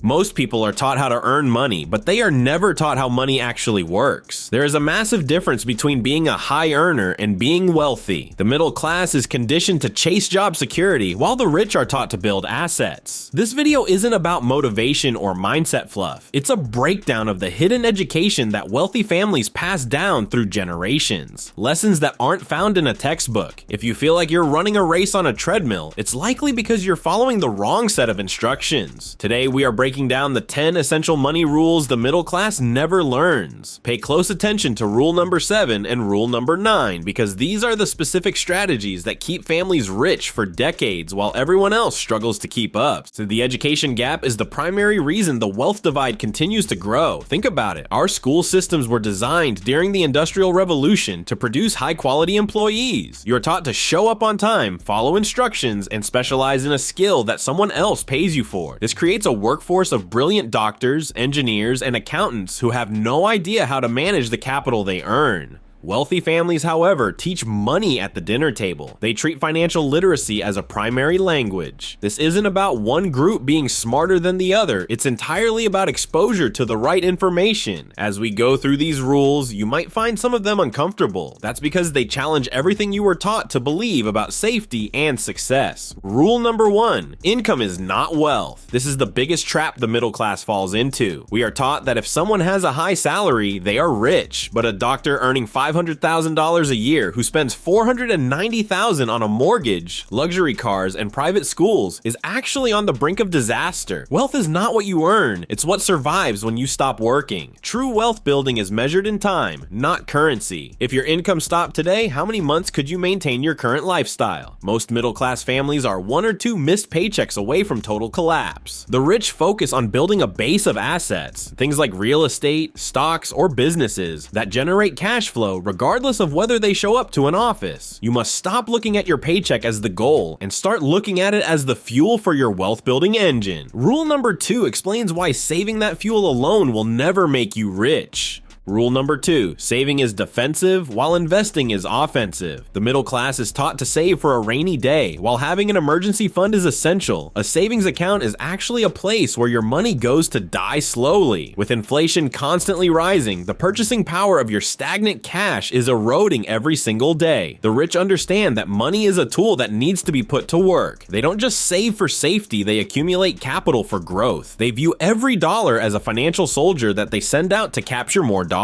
Most people are taught how to earn money, but they are never taught how money actually works. There is a massive difference between being a high earner and being wealthy. The middle class is conditioned to chase job security, while the rich are taught to build assets. This video isn't about motivation or mindset fluff. It's a breakdown of the hidden education that wealthy families pass down through generations. Lessons that aren't found in a textbook. If you feel like you're running a race on a treadmill, it's likely because you're following the wrong set of instructions. Today, we are breaking down the 10 essential money rules the middle class never learns. Pay close attention to rule number 7 and rule number 9, because these are the specific strategies that keep families rich for decades while everyone else struggles to keep up. So the education gap is the primary reason the wealth divide continues to grow. Think about it. Our school systems were designed during the Industrial Revolution to produce high-quality employees. You're taught to show up on time, follow instructions, and specialize in a skill that someone else pays you for. This creates a workforce of brilliant doctors, engineers, and accountants who have no idea how to manage the capital they earn. Wealthy families, however, teach money at the dinner table. They treat financial literacy as a primary language. This isn't about one group being smarter than the other. It's entirely about exposure to the right information. As we go through these rules, you might find some of them uncomfortable. That's because they challenge everything you were taught to believe about safety and success. Rule number 1, income is not wealth. This is the biggest trap the middle class falls into. We are taught that if someone has a high salary, they are rich, but a doctor earning $500,000 a year who spends $490,000 on a mortgage, luxury cars, and private schools is actually on the brink of disaster. Wealth is not what you earn, it's what survives when you stop working. True wealth building is measured in time, not currency. If your income stopped today, how many months could you maintain your current lifestyle? Most middle-class families are 1 or 2 missed paychecks away from total collapse. The rich focus on building a base of assets, things like real estate, stocks, or businesses that generate cash flow regardless of whether they show up to an office. You must stop looking at your paycheck as the goal and start looking at it as the fuel for your wealth building engine. Rule number 2 explains why saving that fuel alone will never make you rich. Rule number 2, saving is defensive while investing is offensive. The middle class is taught to save for a rainy day, while having an emergency fund is essential. A savings account is actually a place where your money goes to die slowly. With inflation constantly rising, the purchasing power of your stagnant cash is eroding every single day. The rich understand that money is a tool that needs to be put to work. They don't just save for safety, they accumulate capital for growth. They view every dollar as a financial soldier that they send out to capture more dollars.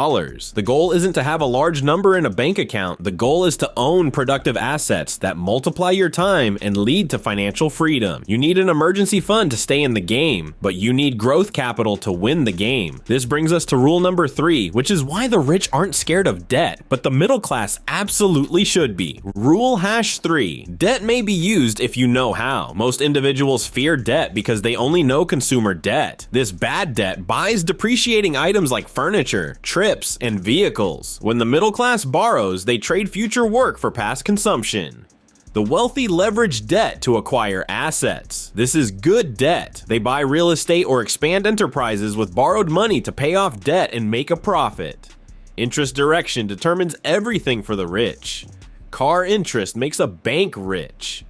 The goal isn't to have a large number in a bank account. The goal is to own productive assets that multiply your time and lead to financial freedom. You need an emergency fund to stay in the game, but you need growth capital to win the game. This brings us to rule number 3, which is why the rich aren't scared of debt, but the middle class absolutely should be. Rule #3, debt may be used if you know how. Most individuals fear debt because they only know consumer debt. This bad debt buys depreciating items like furniture, trips, and vehicles. When the middle class borrows, they trade future work for past consumption. The wealthy leverage debt to acquire assets. This is good debt. They buy real estate or expand enterprises with borrowed money to pay off debt and make a profit. Interest direction determines everything for the rich. Car interest makes a bank rich.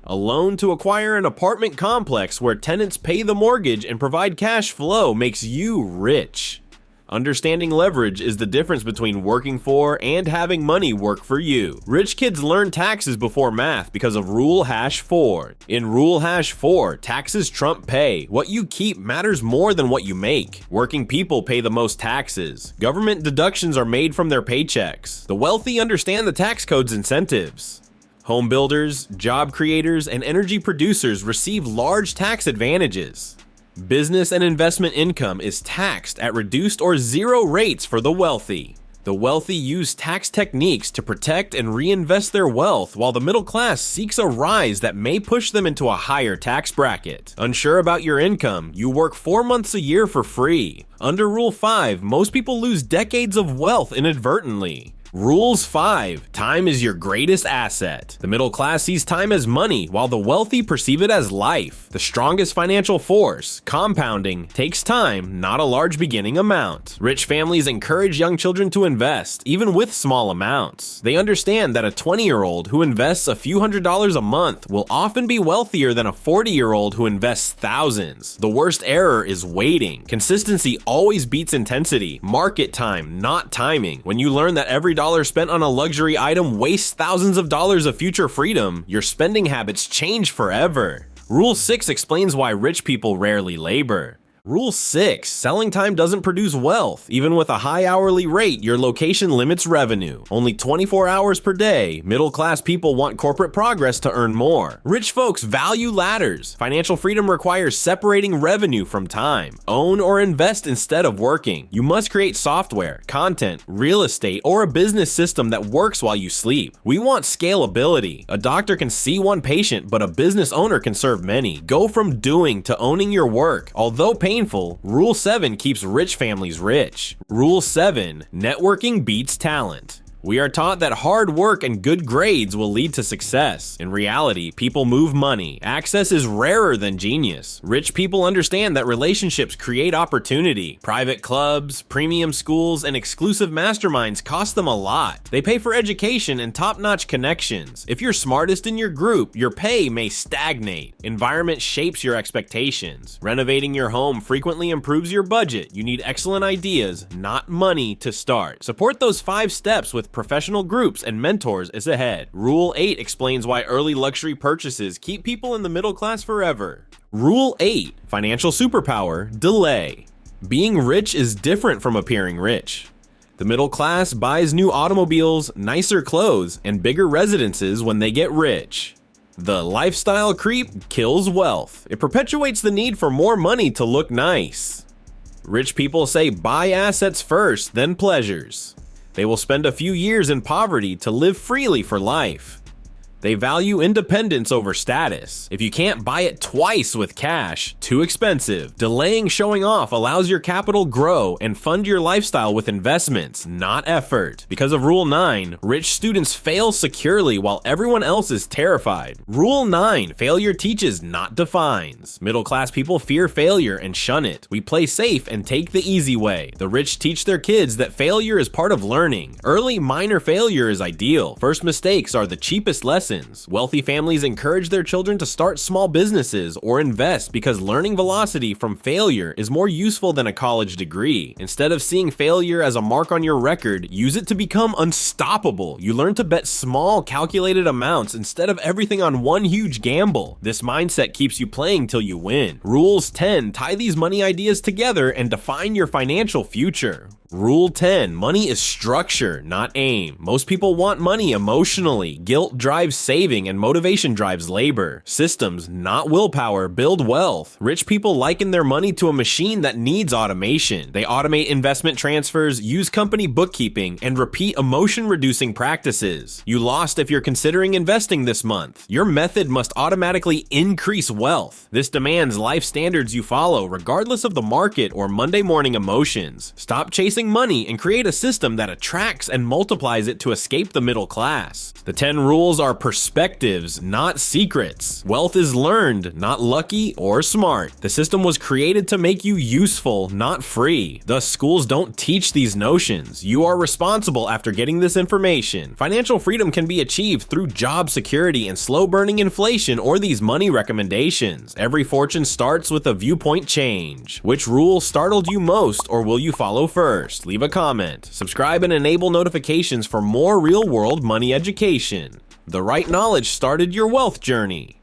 A loan to acquire an apartment complex where tenants pay the mortgage and provide cash flow makes you rich. Understanding leverage is the difference between working for and having money work for you. Rich kids learn taxes before math because of rule #4. In rule #4, taxes trump pay. What you keep matters more than what you make. Working people pay the most taxes. Government deductions are made from their paychecks. The wealthy understand the tax code's incentives. Home builders, job creators, and energy producers receive large tax advantages. Business and investment income is taxed at reduced or 0 rates for the wealthy. The wealthy use tax techniques to protect and reinvest their wealth, while the middle class seeks a rise that may push them into a higher tax bracket. Unsure about your income, you work 4 months a year for free. Under Rule 5, most people lose decades of wealth inadvertently. Rules 5. Time is your greatest asset. The middle class sees time as money, while the wealthy perceive it as life. The strongest financial force, compounding, takes time, not a large beginning amount. Rich families encourage young children to invest, even with small amounts. They understand that a 20-year-old who invests a few $100s a month will often be wealthier than a 40-year-old who invests thousands. The worst error is waiting. Consistency always beats intensity. Market time, not timing. When you learn that every dollar spent on a luxury item wastes thousands of dollars of future freedom, your spending habits change forever. Rule 6 explains why rich people rarely labor. Rule 6. Selling time doesn't produce wealth. Even with a high hourly rate, your location limits revenue. Only 24 hours per day. Middle-class people want corporate progress to earn more. Rich folks value ladders. Financial freedom requires separating revenue from time. Own or invest instead of working. You must create software, content, real estate, or a business system that works while you sleep. We want scalability. A doctor can see one patient, but a business owner can serve many. Go from doing to owning your work. Although painful, Rule 7 keeps rich families rich. Rule 7. Networking beats talent. We are taught that hard work and good grades will lead to success. In reality, people move money. Access is rarer than genius. Rich people understand that relationships create opportunity. Private clubs, premium schools, and exclusive masterminds cost them a lot. They pay for education and top-notch connections. If you're smartest in your group, your pay may stagnate. Environment shapes your expectations. Renovating your home frequently improves your budget. You need excellent ideas, not money, to start. Support those 5 steps with professional groups and mentors is ahead. Rule 8 explains why early luxury purchases keep people in the middle class forever. Rule 8. Financial superpower, delay. Being rich is different from appearing rich. The middle class buys new automobiles, nicer clothes, and bigger residences when they get rich. The lifestyle creep kills wealth. It perpetuates the need for more money to look nice. Rich people say buy assets first, then pleasures. They will spend a few years in poverty to live freely for life. They value independence over status. If you can't buy it twice with cash, too expensive. Delaying showing off allows your capital grow and fund your lifestyle with investments, not effort. Because of Rule 9, rich students fail securely while everyone else is terrified. Rule 9, failure teaches, not defines. Middle-class people fear failure and shun it. We play safe and take the easy way. The rich teach their kids that failure is part of learning. Early minor failure is ideal. First mistakes are the cheapest lessons. Wealthy families encourage their children to start small businesses or invest because learning velocity from failure is more useful than a college degree. Instead of seeing failure as a mark on your record, use it to become unstoppable. You learn to bet small, calculated amounts instead of everything on one huge gamble. This mindset keeps you playing till you win. Rules 10 tie these money ideas together and define your financial future. Rule 10. Money is structure, not aim. Most people want money emotionally. Guilt drives saving and motivation drives labor. Systems, not willpower, build wealth. Rich people liken their money to a machine that needs automation. They automate investment transfers, use company bookkeeping, and repeat emotion-reducing practices. You lost if you're considering investing this month. Your method must automatically increase wealth. This demands life standards you follow regardless of the market or Monday morning emotions. Stop chasing money and create a system that attracts and multiplies it to escape the middle class. The 10 rules are perspectives, not secrets. Wealth is learned, not lucky or smart. The system was created to make you useful, not free. Thus, schools don't teach these notions. You are responsible after getting this information. Financial freedom can be achieved through job security and slow-burning inflation or these money recommendations. Every fortune starts with a viewpoint change. Which rule startled you most, or will you follow first? Leave a comment, subscribe, and enable notifications for more real-world money education. The right knowledge started your wealth journey.